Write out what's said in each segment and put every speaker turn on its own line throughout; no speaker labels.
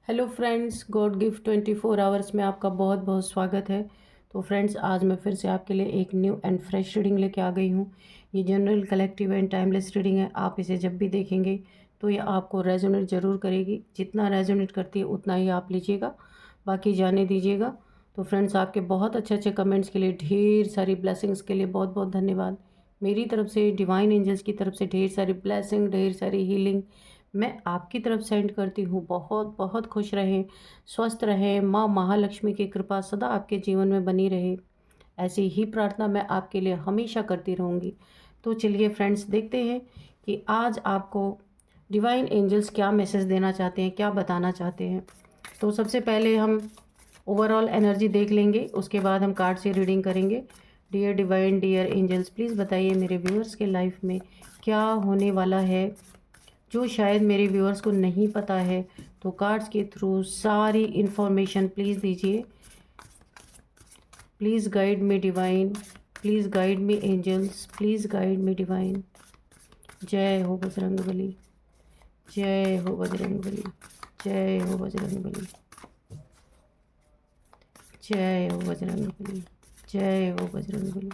Hello friends, God gift 24 hours में आपका बहुत बहुत स्वागत है। तो फ्रेंड्स, आज मैं फिर से आपके लिए एक न्यू एंड फ्रेश रीडिंग लेके आ गई हूँ। ये general, collective and timeless reading है। आप इसे जब भी देखेंगे तो ये आपको रेजोनेट ज़रूर करेगी। जितना रेजोनेट करती है उतना ही आप लीजिएगा, बाकी जाने दीजिएगा। तो फ्रेंड्स, आपके बहुत अच्छे अच्छे कमेंट्स के लिए, ढेर सारी ब्लेसिंग्स के लिए बहुत बहुत धन्यवाद। मेरी तरफ से, डिवाइन एंजल्स की तरफ से ढेर सारी ब्लेसिंग, ढेर सारी हीलिंग मैं आपकी तरफ सेंड करती हूँ। बहुत बहुत खुश रहें, स्वस्थ रहें, माँ महालक्ष्मी की कृपा सदा आपके जीवन में बनी रहे, ऐसी ही प्रार्थना मैं आपके लिए हमेशा करती रहूँगी। तो चलिए फ्रेंड्स, देखते हैं कि आज आपको डिवाइन एंजल्स क्या मैसेज देना चाहते हैं, क्या बताना चाहते हैं। तो सबसे पहले हम ओवरऑल एनर्जी देख लेंगे, उसके बाद हम कार्ड से रीडिंग करेंगे। Dear divine, dear angels, please बताइए मेरे व्यूअर्स के लाइफ में क्या होने वाला है जो शायद मेरे व्यूअर्स को नहीं पता है। तो कार्ड्स के थ्रू सारी इन्फॉर्मेशन प्लीज़ दीजिए। Please guide me divine, please guide me angels, please guide me divine. जय हो बजरंगबली, जय हो बजरंगबली, जय हो बजरंगबली, जय हो बजरंगबली, जय हो Bajrangbali.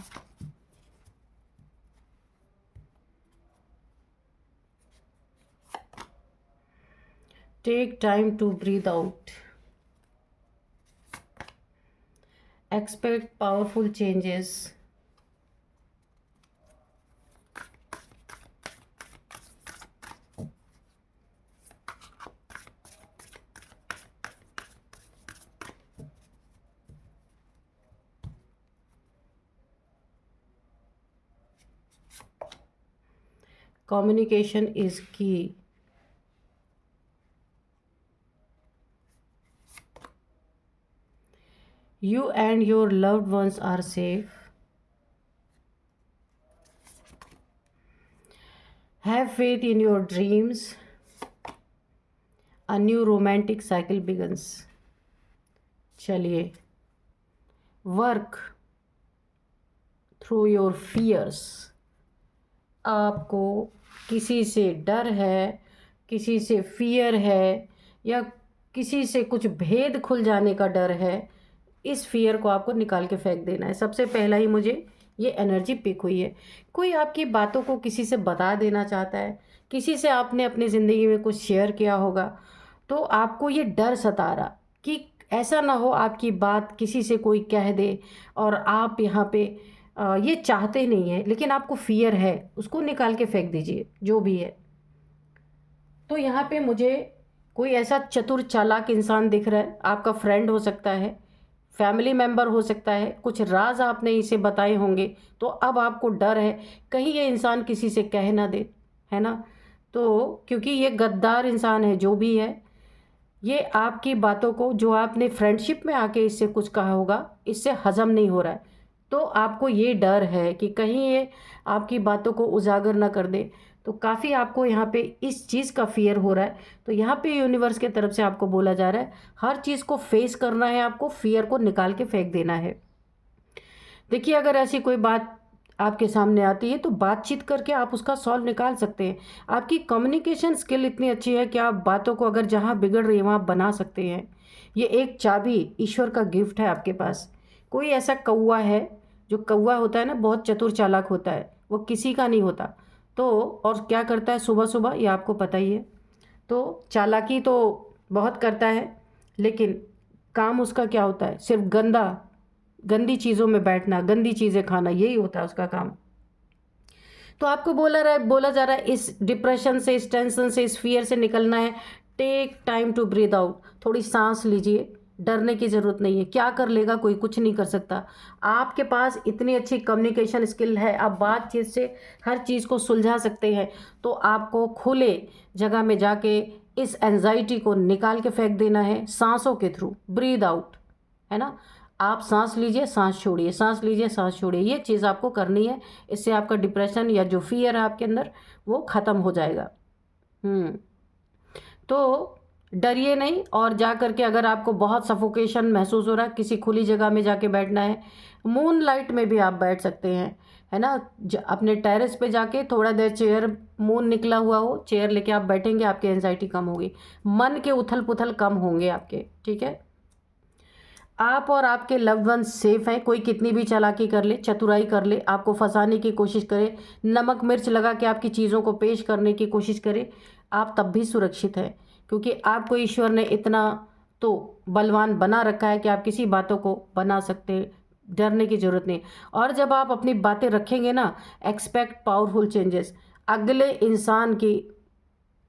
Take time to breathe out. Expect powerful changes. Communication is key. You and your loved ones are safe. Have faith in your dreams. A new romantic cycle begins. चलिए, वर्क थ्रू योर फियर्स। आपको किसी से डर है, किसी से fear है, या किसी से कुछ भेद खुल जाने का डर है, इस फियर को आपको निकाल के फेंक देना है। सबसे पहला ही मुझे ये एनर्जी पिक हुई है। कोई आपकी बातों को किसी से बता देना चाहता है, किसी से आपने अपनी ज़िंदगी में कुछ शेयर किया होगा, तो आपको ये डर सता रहा कि ऐसा ना हो आपकी बात किसी से कोई कह दे और आप यहाँ पे ये चाहते नहीं है, लेकिन आपको फियर है। उसको निकाल के फेंक दीजिए, जो भी है। तो यहाँ पे मुझे कोई ऐसा चतुर चालाक इंसान दिख रहा है। आपका फ्रेंड हो सकता है, फैमिली मेम्बर हो सकता है। कुछ राज आपने इसे बताए होंगे, तो अब आपको डर है कहीं ये इंसान किसी से कह ना दे, है ना। तो क्योंकि ये गद्दार इंसान है, जो भी है, ये आपकी बातों को, जो आपने फ्रेंडशिप में आके इससे कुछ कहा होगा, इससे हजम नहीं हो रहा है। तो आपको ये डर है कि कहीं ये आपकी बातों को उजागर ना कर दे। तो काफ़ी आपको यहाँ पे इस चीज़ का फियर हो रहा है। तो यहाँ पे यूनिवर्स की तरफ से आपको बोला जा रहा है, हर चीज़ को फेस करना है, आपको फियर को निकाल के फेंक देना है। देखिए, अगर ऐसी कोई बात आपके सामने आती है तो बातचीत करके आप उसका सॉल्व निकाल सकते हैं। आपकी कम्युनिकेशन स्किल इतनी अच्छी है कि आप बातों को, अगर जहाँ बिगड़ रही है वहाँ बना सकते हैं। ये एक चाबी, ईश्वर का गिफ्ट है आपके पास। कोई ऐसा कौवा है, जो कौवा होता है ना, बहुत चतुर चालाक होता है, वो किसी का नहीं होता। तो और क्या करता है सुबह सुबह, ये आपको पता ही है। तो चालाकी तो बहुत करता है, लेकिन काम उसका क्या होता है? सिर्फ गंदी चीज़ों में बैठना, गंदी चीज़ें खाना, यही होता है उसका काम। तो आपको बोला जा रहा है इस डिप्रेशन से, इस टेंशन से, इस फियर से निकलना है। Take time to breathe out. थोड़ी सांस लीजिए, डरने की ज़रूरत नहीं है। क्या कर लेगा कोई? कुछ नहीं कर सकता। आपके पास इतनी अच्छी कम्युनिकेशन स्किल है, आप बातचीत से हर चीज़ को सुलझा सकते हैं। तो आपको खुले जगह में जाके इस एंजाइटी को निकाल के फेंक देना है, सांसों के थ्रू। ब्रीद आउट, है ना। आप सांस लीजिए, सांस छोड़िए, सांस लीजिए, सांस छोड़िए। ये चीज़ आपको करनी है। इससे आपका डिप्रेशन या जो फियर है आपके अंदर, वो ख़त्म हो जाएगा। तो डरिए नहीं। और जा कर के, अगर आपको बहुत सफोकेशन महसूस हो रहा है, किसी खुली जगह में जाके बैठना है। मून लाइट में भी आप बैठ सकते हैं, है ना, अपने टेरेस पे जाके थोड़ा देर चेयर, मून निकला हुआ हो, चेयर लेके आप बैठेंगे, आपकी एंजाइटी कम होगी, मन के उथल पुथल कम होंगे आपके, ठीक है। आप और आपके लव्ड वन सेफ हैं। कोई कितनी भी चालाकी कर ले, चतुराई कर ले, आपको फंसाने की कोशिश करे, नमक मिर्च लगा के आपकी चीज़ों को पेश करने की कोशिश करे, आप तब भी सुरक्षित हैं, क्योंकि आपको ईश्वर ने इतना तो बलवान बना रखा है कि आप किसी बातों को बना सकते हैं, डरने की ज़रूरत नहीं। और जब आप अपनी बातें रखेंगे ना, एक्सपेक्ट पावरफुल चेंजेस, अगले इंसान की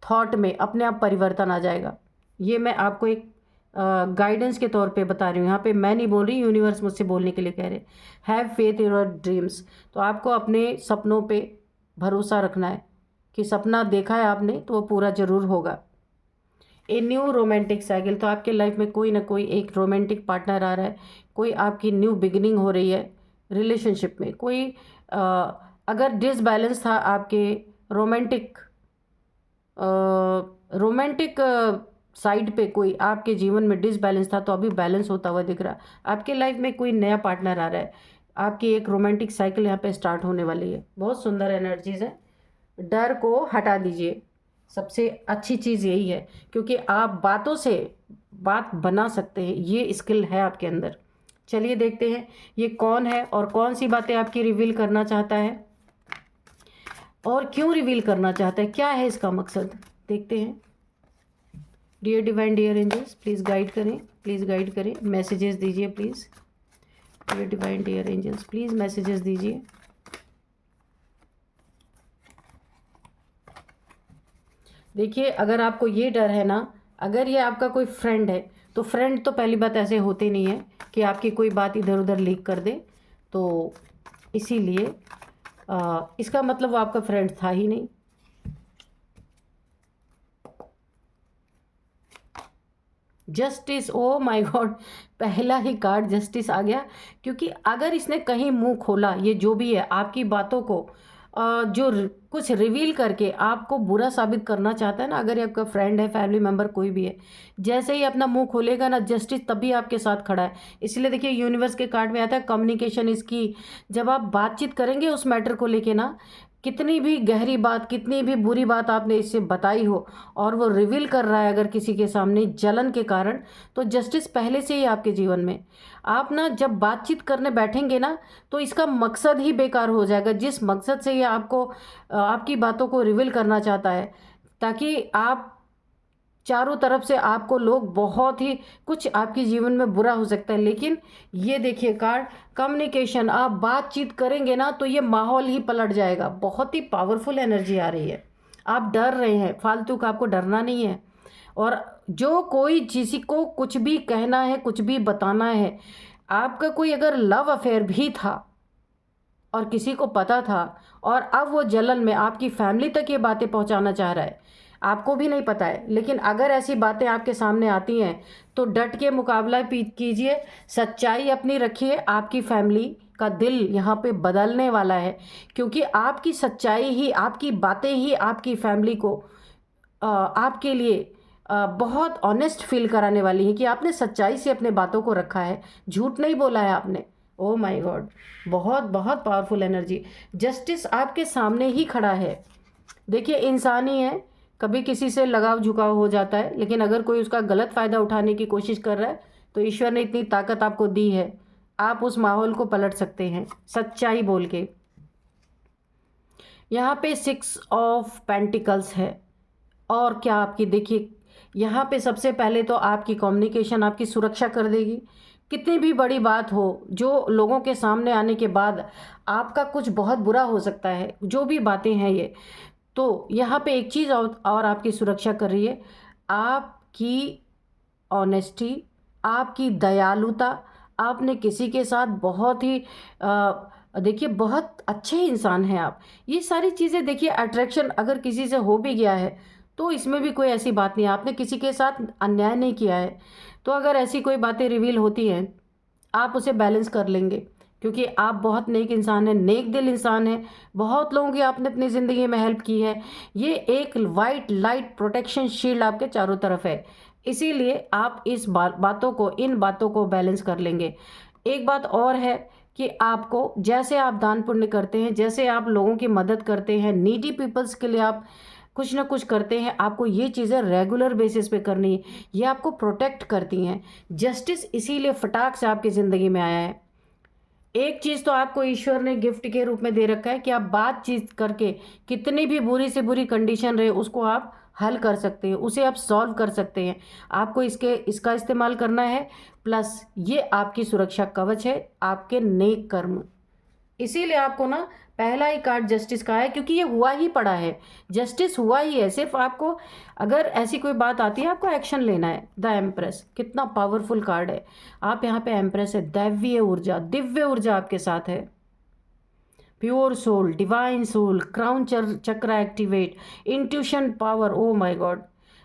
थॉट में अपने आप परिवर्तन आ जाएगा। ये मैं आपको एक गाइडेंस के तौर पे बता रही हूँ, यहाँ पे मैं नहीं बोल रही, यूनिवर्स मुझसे बोलने के लिए कह रहे। Have faith in your dreams. तो आपको अपने सपनों पे भरोसा रखना है कि सपना देखा है आपने तो वो पूरा ज़रूर होगा। ए न्यू रोमांटिक साइकिल, तो आपके लाइफ में कोई ना कोई एक रोमांटिक पार्टनर आ रहा है, कोई आपकी न्यू बिगिनिंग हो रही है रिलेशनशिप में। कोई अगर डिसबैलेंस था आपके रोमांटिक रोमांटिक साइड पे, कोई आपके जीवन में डिसबैलेंस था तो अभी बैलेंस होता हुआ दिख रहा है। आपके लाइफ में कोई नया पार्टनर आ रहा है, आपकी एक रोमांटिक साइकिल यहाँ पे स्टार्ट होने वाली है। बहुत सुंदर एनर्जीज है। डर को हटा दीजिए, सबसे अच्छी चीज़ यही है, क्योंकि आप बातों से बात बना सकते हैं, ये स्किल है आपके अंदर। चलिए देखते हैं ये कौन है और कौन सी बातें आपकी रिवील करना चाहता है और क्यों रिवील करना चाहता है, क्या है इसका मकसद, देखते हैं। Dear divine dear angels, please guide करें, प्लीज़ गाइड करें, मैसेजेस दीजिए please. Dear divine dear angels, please messages दीजिए। देखिए, अगर आपको ये डर है ना, अगर ये आपका कोई फ्रेंड है, तो फ्रेंड तो पहली बात ऐसे होते नहीं है कि आपकी कोई बात इधर उधर लीक कर दे, तो इसीलिए इसका मतलब वो आपका फ्रेंड था ही नहीं। जस्टिस, ओ माय गॉड, पहला ही कार्ड जस्टिस आ गया। क्योंकि अगर इसने कहीं मुंह खोला, ये जो भी है आपकी बातों को कुछ रिवील करके आपको बुरा साबित करना चाहता है ना, अगर ये आपका फ्रेंड है, फैमिली मेम्बर, कोई भी है, जैसे ही अपना मुंह खोलेगा ना, जस्टिस तभी आपके साथ खड़ा है। इसलिए देखिए, यूनिवर्स के कार्ड में आता है कम्युनिकेशन इज की। जब आप बातचीत करेंगे उस मैटर को लेके ना, कितनी भी गहरी बात, कितनी भी बुरी बात आपने इससे बताई हो और वो रिवील कर रहा है अगर किसी के सामने जलन के कारण, तो जस्टिस पहले से ही आपके जीवन में। आप ना जब बातचीत करने बैठेंगे ना, तो इसका मकसद ही बेकार हो जाएगा, जिस मकसद से ये आपको आपकी बातों को रिवील करना चाहता है, ताकि आप चारों तरफ से आपको लोग बहुत ही कुछ आपके जीवन में बुरा हो सकता है। लेकिन ये देखिए कार्ड कम्युनिकेशन, आप बातचीत करेंगे ना तो ये माहौल ही पलट जाएगा। बहुत ही पावरफुल एनर्जी आ रही है। आप डर रहे हैं, फालतू का आपको डरना नहीं है। और जो कोई किसी को कुछ भी कहना है, कुछ भी बताना है, आपका कोई अगर लव अफेयर भी था और किसी को पता था और अब वो जलन में आपकी फैमिली तक ये बातें पहुंचाना चाह रहा है, आपको भी नहीं पता है, लेकिन अगर ऐसी बातें आपके सामने आती हैं तो डट के मुकाबला कीजिए, सच्चाई अपनी रखिए। आपकी फैमिली का दिल यहाँ पे बदलने वाला है, क्योंकि आपकी सच्चाई ही, आपकी बातें ही आपकी फैमिली को आपके लिए बहुत ऑनेस्ट फील कराने वाली है कि आपने सच्चाई से अपने बातों को रखा है, झूठ नहीं बोला है आपने। ओ माय गॉड, बहुत बहुत पावरफुल एनर्जी। जस्टिस आपके सामने ही खड़ा है। देखिए, इंसान ही है, कभी किसी से लगाव झुकाव हो जाता है, लेकिन अगर कोई उसका गलत फ़ायदा उठाने की कोशिश कर रहा है तो ईश्वर ने इतनी ताकत आपको दी है, आप उस माहौल को पलट सकते हैं सच्चाई बोल के। यहाँ पे 6 ऑफ पेंटिकल्स है। और क्या आपकी, देखिए यहाँ पे सबसे पहले तो आपकी कम्युनिकेशन आपकी सुरक्षा कर देगी। कितनी भी बड़ी बात हो, जो लोगों के सामने आने के बाद आपका कुछ बहुत बुरा हो सकता है, जो भी बातें हैं ये, तो यहाँ पे एक चीज़ और आपकी सुरक्षा कर रही है, आपकी ऑनेस्टी, आपकी दयालुता। आपने किसी के साथ बहुत ही देखिए बहुत अच्छे इंसान हैं आप। ये सारी चीज़ें देखिए, अट्रैक्शन अगर किसी से हो भी गया है तो इसमें भी कोई ऐसी बात नहीं है, आपने किसी के साथ अन्याय नहीं किया है। तो अगर ऐसी कोई बातें रिवील होती हैं, आप उसे बैलेंस कर लेंगे, क्योंकि आप बहुत नेक इंसान हैं, नेक दिल इंसान हैं। बहुत लोगों की आपने अपनी ज़िंदगी में हेल्प की है। ये एक वाइट लाइट प्रोटेक्शन शील्ड आपके चारों तरफ है, इसीलिए आप इस बातों को, इन बातों को बैलेंस कर लेंगे। एक बात और है कि आपको जैसे आप दान पुण्य करते हैं, जैसे आप लोगों की मदद करते हैं, नीडी पीपल्स के लिए आप कुछ ना कुछ करते हैं, आपको ये चीज़ें रेगुलर बेसिस पे करनी है। ये आपको प्रोटेक्ट करती हैं। जस्टिस इसीलिए फटाक से आपकी ज़िंदगी में आया है। एक चीज़ तो आपको ईश्वर ने गिफ्ट के रूप में दे रखा है कि आप बातचीत करके कितनी भी बुरी से बुरी कंडीशन रहे उसको आप हल कर सकते हैं, उसे आप सॉल्व कर सकते हैं। आपको इसका इस्तेमाल करना है, प्लस ये आपकी सुरक्षा कवच है, आपके नेक कर्म। इसीलिए आपको ना पहला ही कार्ड जस्टिस का है, क्योंकि ये हुआ ही पड़ा है, जस्टिस हुआ ही है। सिर्फ आपको अगर ऐसी कोई बात आती है आपको एक्शन लेना है। द एम्प्रेस कितना पावरफुल कार्ड है। आप यहाँ पे एम्प्रेस है, दैवीय ऊर्जा, दिव्य ऊर्जा आपके साथ है। Pure soul, divine soul, crown chakra activate, intuition power, oh my God.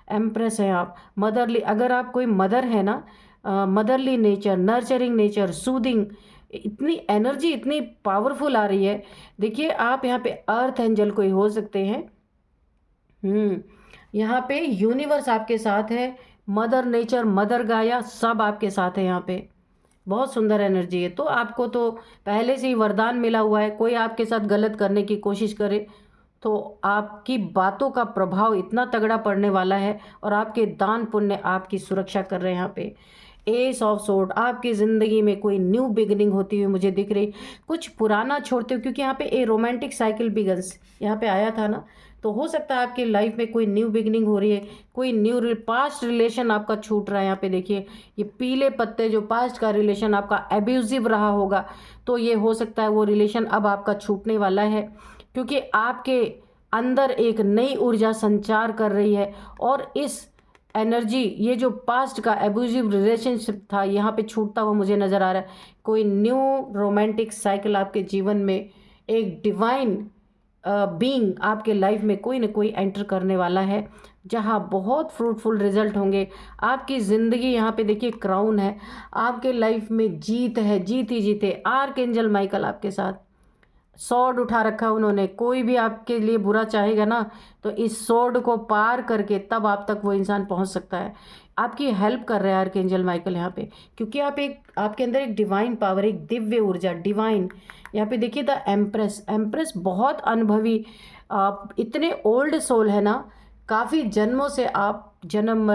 Empress है आप। मदरली, अगर आप कोई मदर है ना, motherly nature, nurturing nature, soothing, इतनी एनर्जी इतनी पावरफुल आ रही है। देखिए आप यहाँ पे अर्थ एंजल कोई हो सकते हैं। यहाँ पे यूनिवर्स आपके साथ है, मदर नेचर, मदर गाया, सब आपके साथ है यहाँ पे। बहुत सुंदर एनर्जी है। तो आपको तो पहले से ही वरदान मिला हुआ है, कोई आपके साथ गलत करने की कोशिश करे तो आपकी बातों का प्रभाव इतना तगड़ा पड़ने वाला है, और आपके दान पुण्य आपकी सुरक्षा कर रहे हैं। यहाँ पे एस ऑफ सोर्ड, आपकी ज़िंदगी में कोई न्यू बिगनिंग होती हुई मुझे दिख रही, कुछ पुराना छोड़ते हो, क्योंकि यहाँ पे ए रोमांटिक साइकिल बिगन्स यहाँ पे आया था ना, तो हो सकता है आपकी लाइफ में कोई न्यू बिगनिंग हो रही है, कोई न्यू पास्ट रिलेशन आपका छूट रहा है। यहाँ पे देखिए ये पीले पत्ते, जो पास्ट का रिलेशन आपका एब्यूजिव रहा होगा, तो ये हो सकता है वो रिलेशन अब आपका छूटने वाला है, क्योंकि आपके अंदर एक नई ऊर्जा संचार कर रही है। और इस एनर्जी, ये जो पास्ट का एब्यूजिव रिलेशनशिप था, यहाँ पे छूटता हुआ मुझे नज़र आ रहा है। कोई न्यू रोमांटिक साइकिल आपके जीवन में, एक डिवाइन बीइंग आपके लाइफ में कोई ना कोई एंटर करने वाला है, जहाँ बहुत फ्रूटफुल रिजल्ट होंगे। आपकी ज़िंदगी, यहाँ पे देखिए क्राउन है, आपके लाइफ में जीत है, जीत ही जीत है। आर्कएंजल माइकल आपके साथ, सॉर्ड उठा रखा उन्होंने। कोई भी आपके लिए बुरा चाहेगा ना, तो इस सॉर्ड को पार करके तब आप तक वो इंसान पहुंच सकता है। आपकी हेल्प कर रहे हैं आर्कएंजल माइकल यहाँ पे, क्योंकि आपके अंदर एक डिवाइन पावर, एक दिव्य ऊर्जा, डिवाइन। यहाँ पे देखिए द एम्प्रेस, एम्प्रेस बहुत अनुभवी, आप इतने ओल्ड सोल है ना, काफ़ी जन्मों से आप जन्म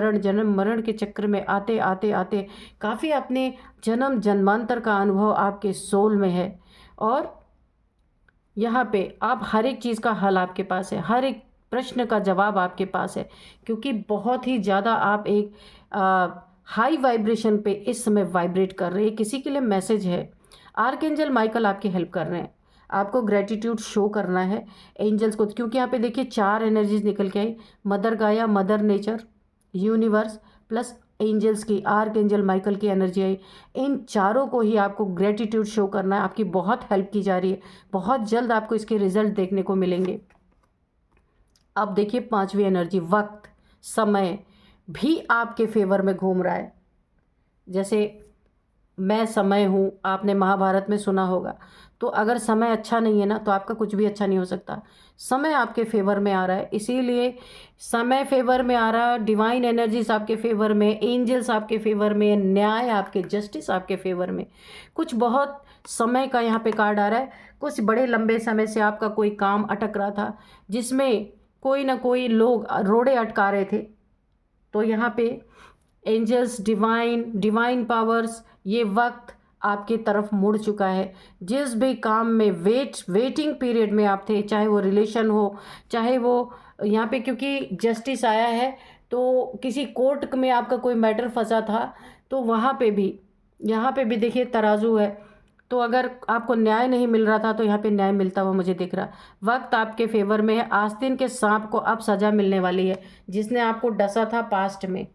मरण के चक्र में आते आते आते काफ़ी अपने जन्म जन्मांतर का अनुभव आपके सोल में है। और यहाँ पे आप हर एक चीज़ का हल आपके पास है, हर एक प्रश्न का जवाब आपके पास है, क्योंकि बहुत ही ज़्यादा आप एक हाई वाइब्रेशन पे इस समय वाइब्रेट कर रहे हैं। किसी के लिए मैसेज है, आर्कएंजल माइकल आपकी हेल्प कर रहे हैं। आपको ग्रेटिट्यूड शो करना है एंजल्स को, क्योंकि यहाँ पे देखिए 4 एनर्जीज निकल के आई, mother Gaia, mother nature, universe, plus angels की, आर्कएंजल माइकल की एनर्जी आई। इन चारों को ही आपको ग्रेटिट्यूड शो करना है। आपकी बहुत हेल्प की जा रही है, बहुत जल्द आपको इसके रिजल्ट देखने को मिलेंगे। अब देखिए 5वीं एनर्जी, वक्त, समय भी आपके फेवर में घूम रहा है। जैसे मैं समय हूँ, आपने महाभारत में सुना होगा। तो अगर समय अच्छा नहीं है ना, तो आपका कुछ भी अच्छा नहीं हो सकता। समय आपके फेवर में आ रहा है, इसीलिए समय फेवर में आ रहा है, डिवाइन एनर्जीज आपके फेवर में, एंजल्स आपके फेवर में, न्याय आपके, जस्टिस आपके फेवर में। कुछ बहुत समय का यहाँ पे कार्ड आ रहा है। कुछ बड़े लंबे समय से आपका कोई काम अटक रहा था, जिसमें कोई ना कोई लोग रोड़े अटका रहे थे। तो यहाँ पे एंजल्स, डिवाइन पावर्स, ये वक्त आपकी तरफ मुड़ चुका है। जिस भी काम में वेटिंग पीरियड में आप थे, चाहे वो रिलेशन हो, चाहे वो यहाँ पे, क्योंकि जस्टिस आया है, तो किसी कोर्ट में आपका कोई मैटर फंसा था, तो वहाँ पे भी, यहाँ पे भी देखिए तराजू है। तो अगर आपको न्याय नहीं मिल रहा था, तो यहाँ पे न्याय मिलता हुआ मुझे दिख रहा। वक्त आपके फेवर में है। आस्तीन के सांप को अब सज़ा मिलने वाली है, जिसने आपको डसा था पास्ट में।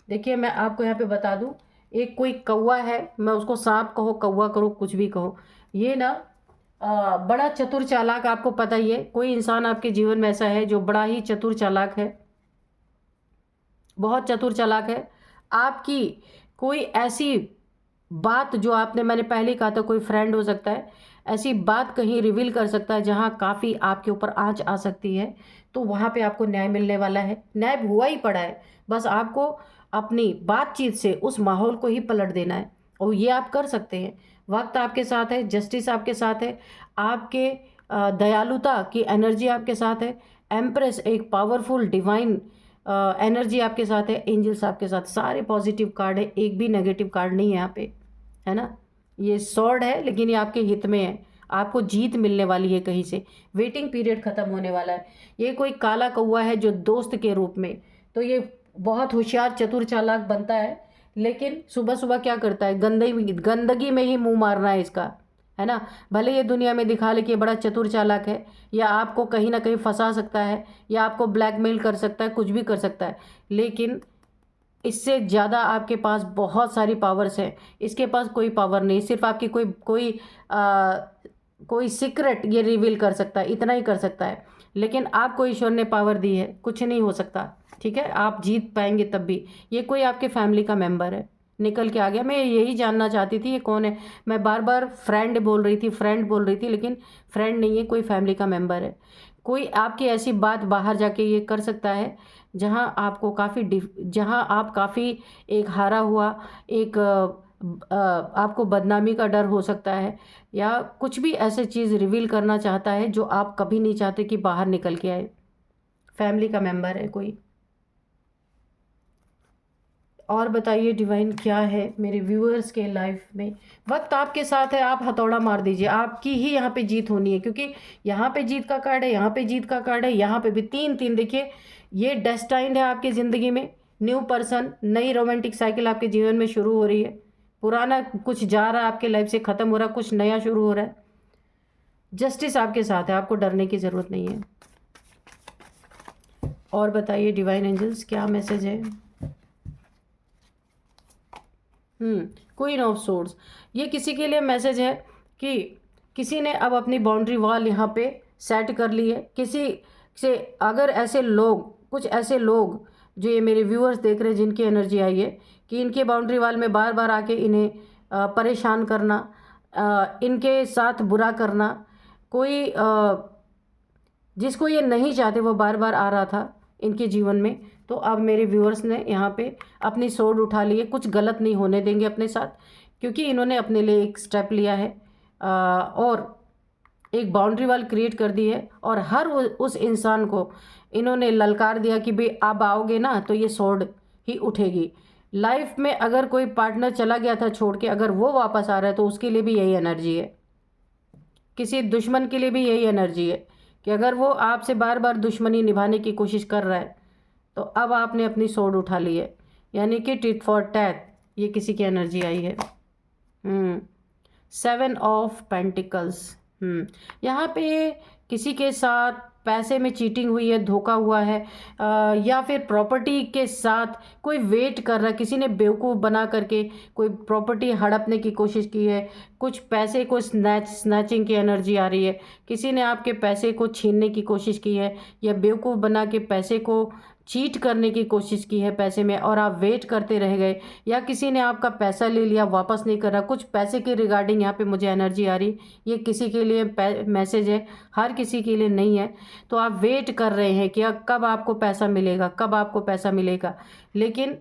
देखिए मैं आपको यहाँ पे बता दूँ, एक कोई कौवा है, मैं उसको सांप कहो, कौवा करो, कुछ भी कहो, ये ना बड़ा चतुर चालाक, आपको पता ही है। कोई इंसान आपके जीवन में ऐसा है जो बड़ा ही चतुर चालाक है, बहुत चतुर चालाक है। आपकी कोई ऐसी बात जो आपने, मैंने पहले कहा था, कोई फ्रेंड हो सकता है, ऐसी बात कहीं रिवील कर सकता है जहाँ काफ़ी आपके ऊपर आँच आ सकती है, तो वहाँ पे आपको न्याय मिलने वाला है। न्याय हुआ ही पड़ा है, बस आपको अपनी बातचीत से उस माहौल को ही पलट देना है, और ये आप कर सकते हैं। वक्त आपके साथ है, जस्टिस आपके साथ है, आपके दयालुता की एनर्जी आपके साथ है, एम्प्रेस एक पावरफुल डिवाइन एनर्जी आपके साथ है, एंजल्स आपके साथ, सारे पॉजिटिव कार्ड है, एक भी नेगेटिव कार्ड नहीं है यहाँ पे, है ना। ये सॉर्ड है लेकिन ये आपके हित में है, आपको जीत मिलने वाली है कहीं से, वेटिंग पीरियड खत्म होने वाला है। ये कोई काला कौवा है जो दोस्त के रूप में, तो ये बहुत होशियार चतुर चालाक बनता है, लेकिन सुबह सुबह क्या करता है, गंदगी में ही मुंह मारना है इसका, है ना। भले ये दुनिया में दिखा ले कि ये बड़ा चतुर चालाक है, या आपको कहीं ना कहीं फंसा सकता है, या आपको ब्लैकमेल कर सकता है, कुछ भी कर सकता है, लेकिन इससे ज़्यादा आपके पास बहुत सारी पावर्स हैं। इसके पास कोई पावर नहीं, सिर्फ आपकी कोई कोई आ, कोई सीक्रेट ये रिवील कर सकता है, इतना ही कर सकता है, लेकिन आपको ईश्वर ने पावर दी है, कुछ नहीं हो सकता, ठीक है। आप जीत पाएंगे तब भी। ये कोई आपके फैमिली का मेंबर है, निकल के आ गया। मैं यही जानना चाहती थी ये कौन है, मैं बार बार फ्रेंड बोल रही थी, फ्रेंड बोल रही थी, लेकिन फ्रेंड नहीं है, कोई फैमिली का मेंबर है। कोई आपकी ऐसी बात बाहर जाके ये कर सकता है जहाँ आपको जहाँ आप काफ़ी एक हारा हुआ, एक आपको बदनामी का डर हो सकता है, या कुछ भी ऐसे चीज़ रिवील करना चाहता है जो आप कभी नहीं चाहते कि बाहर निकल के आए। फैमिली का मेंबर है कोई। और बताइए डिवाइन क्या है मेरे व्यूअर्स के लाइफ में। वक्त आपके साथ है, आप हथौड़ा मार दीजिए, आपकी ही यहाँ पे जीत होनी है, क्योंकि यहाँ पे जीत का कार्ड है, यहाँ पे जीत का कार्ड है, यहाँ पे भी तीन तीन, देखिए ये डेस्टाइंड है आपकी ज़िंदगी में। न्यू पर्सन, नई रोमांटिक साइकिल आपके जीवन में शुरू हो रही है। पुराना कुछ जा रहा है आपके लाइफ से, ख़त्म हो रहा है, कुछ नया शुरू हो रहा है। जस्टिस आपके साथ है, आपको डरने की ज़रूरत नहीं है। और बताइए डिवाइन एंजल्स क्या मैसेज है। क्वीन ऑफ सोर्ड्स, ये किसी के लिए मैसेज है कि किसी ने अब अपनी बाउंड्री वॉल यहाँ पे सेट कर ली है। किसी से अगर ऐसे लोग, कुछ ऐसे लोग जो ये मेरे व्यूअर्स देख रहे हैं जिनकी एनर्जी आई है कि इनके बाउंड्री वॉल में बार बार आके इन्हें परेशान करना, इनके साथ बुरा करना, कोई जिसको ये नहीं चाहते वो बार बार आ रहा था इनके जीवन में, तो अब मेरे व्यूअर्स ने यहाँ पे अपनी सोड उठा ली है। कुछ गलत नहीं होने देंगे अपने साथ, क्योंकि इन्होंने अपने लिए एक स्टेप लिया है और एक बाउंड्री वाल क्रिएट कर दी है, और हर उस इंसान को इन्होंने ललकार दिया कि भाई आप आओगे ना तो ये सोड ही उठेगी। लाइफ में अगर कोई पार्टनर चला गया था छोड़ के, अगर वो वापस आ रहा है तो उसके लिए भी यही एनर्जी है। किसी दुश्मन के लिए भी यही एनर्जी है कि अगर वो आपसे बार बार दुश्मनी निभाने की कोशिश कर रहा है तो अब आपने अपनी सोड उठा ली है, यानी कि टिट फॉर टैट, ये किसी की एनर्जी आई है। 7 ऑफ पेंटिकल्स, यहाँ पे किसी के साथ पैसे में चीटिंग हुई है, धोखा हुआ है, या फिर प्रॉपर्टी के साथ कोई वेट कर रहा है, किसी ने बेवकूफ़ बना करके कोई प्रॉपर्टी हड़पने की कोशिश की है, कुछ पैसे को स्नैचिंग की एनर्जी आ रही है, किसी ने आपके पैसे को छीनने की कोशिश की है, या बेवकूफ़ बना के पैसे को चीट करने की कोशिश की है पैसे में और आप वेट करते रह गए, या किसी ने आपका पैसा ले लिया वापस नहीं कर रहा। कुछ पैसे के रिगार्डिंग यहाँ पे मुझे एनर्जी आ रही, ये किसी के लिए मैसेज है, हर किसी के लिए नहीं है। तो आप वेट कर रहे हैं कि कब आपको पैसा मिलेगा, कब आपको पैसा मिलेगा, लेकिन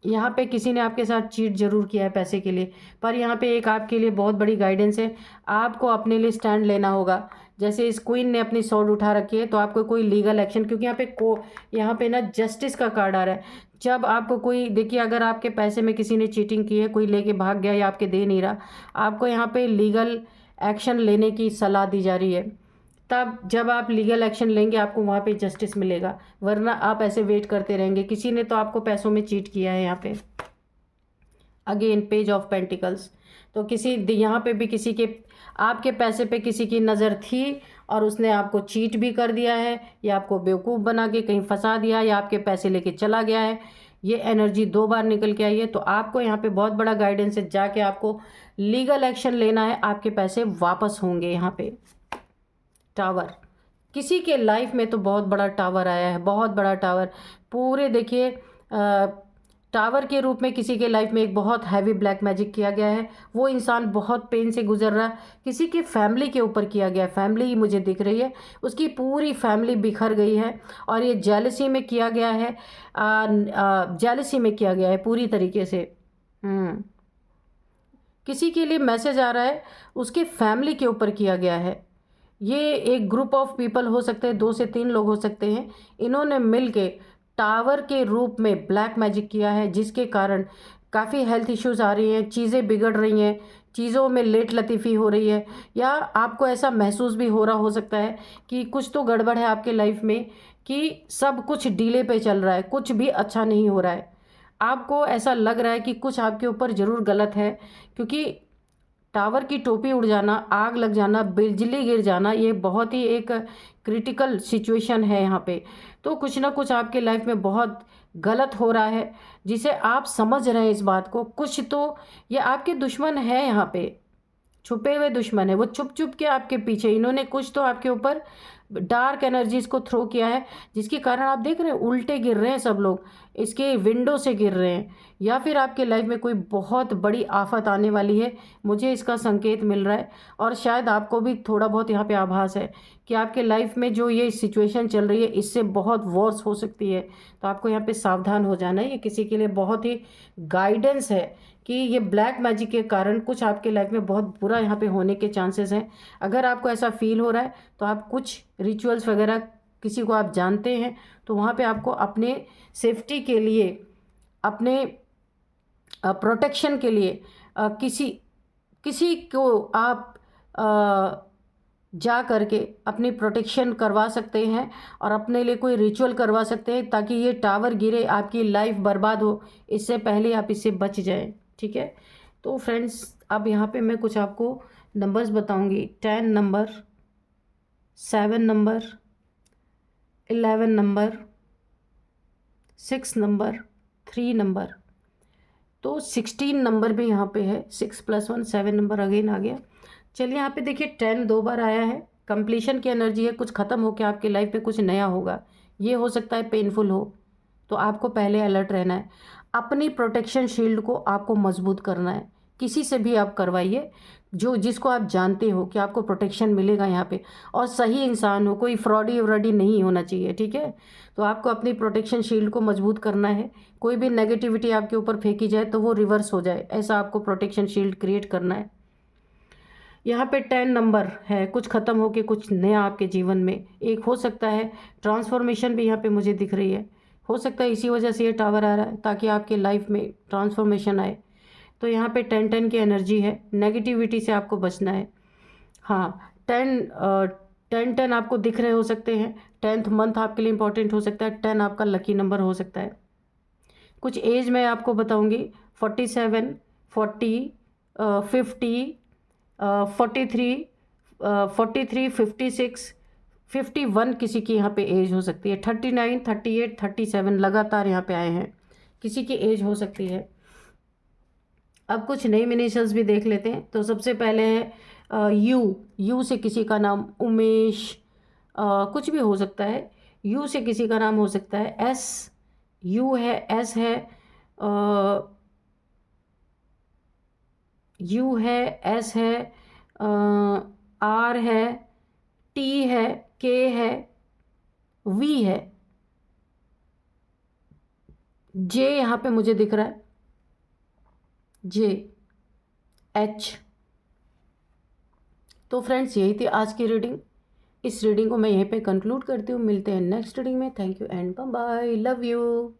यहाँ पे किसी ने आपके साथ चीट जरूर किया है पैसे के लिए। पर यहाँ पे एक आपके लिए बहुत बड़ी गाइडेंस है, आपको अपने लिए स्टैंड लेना होगा। जैसे इस क्वीन ने अपनी स्वॉर्ड उठा रखी है, तो आपको कोई लीगल एक्शन, क्योंकि यहाँ पे ना जस्टिस का कार्ड आ रहा है। जब आपको कोई, देखिए अगर आपके पैसे में किसी ने चीटिंग की है, कोई लेके भाग गया या आपके दे नहीं रहा, आपको यहाँ पे लीगल एक्शन लेने की सलाह दी जा रही है। तब जब आप लीगल एक्शन लेंगे आपको वहाँ पे जस्टिस मिलेगा, वरना आप ऐसे वेट करते रहेंगे। किसी ने तो आपको पैसों में चीट किया है यहाँ पे। अगेन पेज ऑफ पेंटिकल्स, तो किसी यहाँ पे भी किसी के, आपके पैसे पे किसी की नज़र थी और उसने आपको चीट भी कर दिया है, या आपको बेवकूफ़ बना के कहीं फंसा दिया, या आपके पैसे लेके चला गया है। ये एनर्जी 2 बार निकल के आई है, तो आपको यहाँ पे बहुत बड़ा गाइडेंस है, जाके आपको लीगल एक्शन लेना है, आपके पैसे वापस होंगे। यहाँ पे टावर, किसी के लाइफ में तो बहुत बड़ा टावर आया है, बहुत बड़ा टावर, पूरे देखिए टावर के रूप में किसी के लाइफ में एक बहुत हैवी ब्लैक मैजिक किया गया है। वो इंसान बहुत पेन से गुजर रहा है, किसी की फैमिली के ऊपर किया गया है, फैमिली ही मुझे दिख रही है, उसकी पूरी फैमिली बिखर गई है, और ये जेलसी में किया गया है, जेलसी में किया गया है पूरी तरीके से। किसी के लिए मैसेज आ रहा है, उसके फैमिली के ऊपर किया गया है। ये एक ग्रुप ऑफ पीपल हो सकते हैं, 2 से 3 लोग हो सकते हैं। इन्होंने मिल के टावर के रूप में ब्लैक मैजिक किया है, जिसके कारण काफ़ी हेल्थ इश्यूज़ आ रही हैं, चीज़ें बिगड़ रही हैं, चीज़ों में लेट लतीफ़ी हो रही है, या आपको ऐसा महसूस भी हो रहा हो सकता है कि कुछ तो गड़बड़ है आपके लाइफ में, कि सब कुछ डिले पे चल रहा है, कुछ भी अच्छा नहीं हो रहा है। आपको ऐसा लग रहा है कि कुछ आपके ऊपर ज़रूर गलत है, क्योंकि टावर की टोपी उड़ जाना, आग लग जाना, बिजली गिर जाना, ये बहुत ही एक क्रिटिकल सिचुएशन है यहाँ पे। तो कुछ ना कुछ आपके लाइफ में बहुत गलत हो रहा है, जिसे आप समझ रहे हैं इस बात को। कुछ तो ये आपके दुश्मन है यहाँ पे, छुपे हुए दुश्मन है, वो छुप छुप के आपके पीछे, इन्होंने कुछ तो आपके ऊपर डार्क एनर्जीज को थ्रो किया है, जिसके कारण आप देख रहे हैं उल्टे गिर रहे हैं सब लोग, इसके विंडो से गिर रहे हैं, या फिर आपके लाइफ में कोई बहुत बड़ी आफत आने वाली है, मुझे इसका संकेत मिल रहा है। और शायद आपको भी थोड़ा बहुत यहाँ पे आभास है कि आपके लाइफ में जो ये सिचुएशन चल रही है, इससे बहुत वर्स हो सकती है। तो आपको यहाँ पे सावधान हो जाना है। ये किसी के लिए बहुत ही गाइडेंस है कि ये ब्लैक मैजिक के कारण कुछ आपके लाइफ में बहुत बुरा यहाँ पे होने के चांसेस हैं। अगर आपको ऐसा फील हो रहा है तो आप कुछ रिचुअल्स वगैरह, किसी को आप जानते हैं, तो वहाँ पे आपको अपने सेफ्टी के लिए, अपने प्रोटेक्शन के लिए किसी किसी को आप जा करके अपनी प्रोटेक्शन करवा सकते हैं, और अपने लिए कोई रिचुअल करवा सकते हैं, ताकि ये टावर गिरे, आपकी लाइफ बर्बाद हो, इससे पहले आप इससे बच जाएं। ठीक है। तो फ्रेंड्स, अब यहाँ पे मैं कुछ आपको नंबर्स बताऊंगी। 10 number, 7 number, 11 number, 6 number, 3 number, तो 16 नंबर भी यहाँ पे है। 6 + 1 7 नंबर अगेन आ गया। चलिए, यहाँ पे देखिए 10 2 बार आया है। कंप्लीशन की एनर्जी है, कुछ ख़त्म होकर आपके लाइफ में कुछ नया होगा। ये हो सकता है पेनफुल हो, तो आपको पहले अलर्ट रहना है। अपनी प्रोटेक्शन शील्ड को आपको मजबूत करना है। किसी से भी आप करवाइए, जो जिसको आप जानते हो कि आपको प्रोटेक्शन मिलेगा यहाँ पे, और सही इंसान हो, कोई फ्रॉडी व्रॉडी नहीं होना चाहिए। ठीक है। तो आपको अपनी प्रोटेक्शन शील्ड को मजबूत करना है। कोई भी नेगेटिविटी आपके ऊपर फेंकी जाए तो वो रिवर्स हो जाए, ऐसा आपको प्रोटेक्शन शील्ड क्रिएट करना है। यहाँ पे 10 नंबर है, कुछ ख़त्म होके कुछ नया आपके जीवन में एक हो सकता है। ट्रांसफॉर्मेशन भी यहाँ पे मुझे दिख रही है। हो सकता है इसी वजह से ये टावर आ रहा है, ताकि आपके लाइफ में ट्रांसफॉर्मेशन आए। तो यहाँ पे 10-10 की एनर्जी है, नेगेटिविटी से आपको बचना है। हाँ, 10-10 आपको दिख रहे हो सकते हैं। 10th मंथ आपके लिए इंपॉर्टेंट हो सकता है। 10 आपका लकी नंबर हो सकता है। कुछ एज मैं आपको बताऊंगी। 47, 40, 50, 43, 43, 56, 51 किसी की यहाँ पे एज हो सकती है। 39, 38, 37 लगातार यहाँ पे आए हैं, किसी की एज हो सकती है। अब कुछ नई इनिशियल्स भी देख लेते हैं। तो सबसे पहले है यू से किसी का नाम उमेश, कुछ भी हो सकता है। यू से किसी का नाम हो सकता है। एस, यू है, एस है, यू है, एस है, आर है, टी है, के है, वी है, जे यहाँ पे मुझे दिख रहा है, जे, एच। तो फ्रेंड्स, यही थी आज की रीडिंग। इस रीडिंग को मैं यहीं पे कंक्लूड करती हूँ। मिलते हैं नेक्स्ट रीडिंग में। Thank you and bye bye, love you.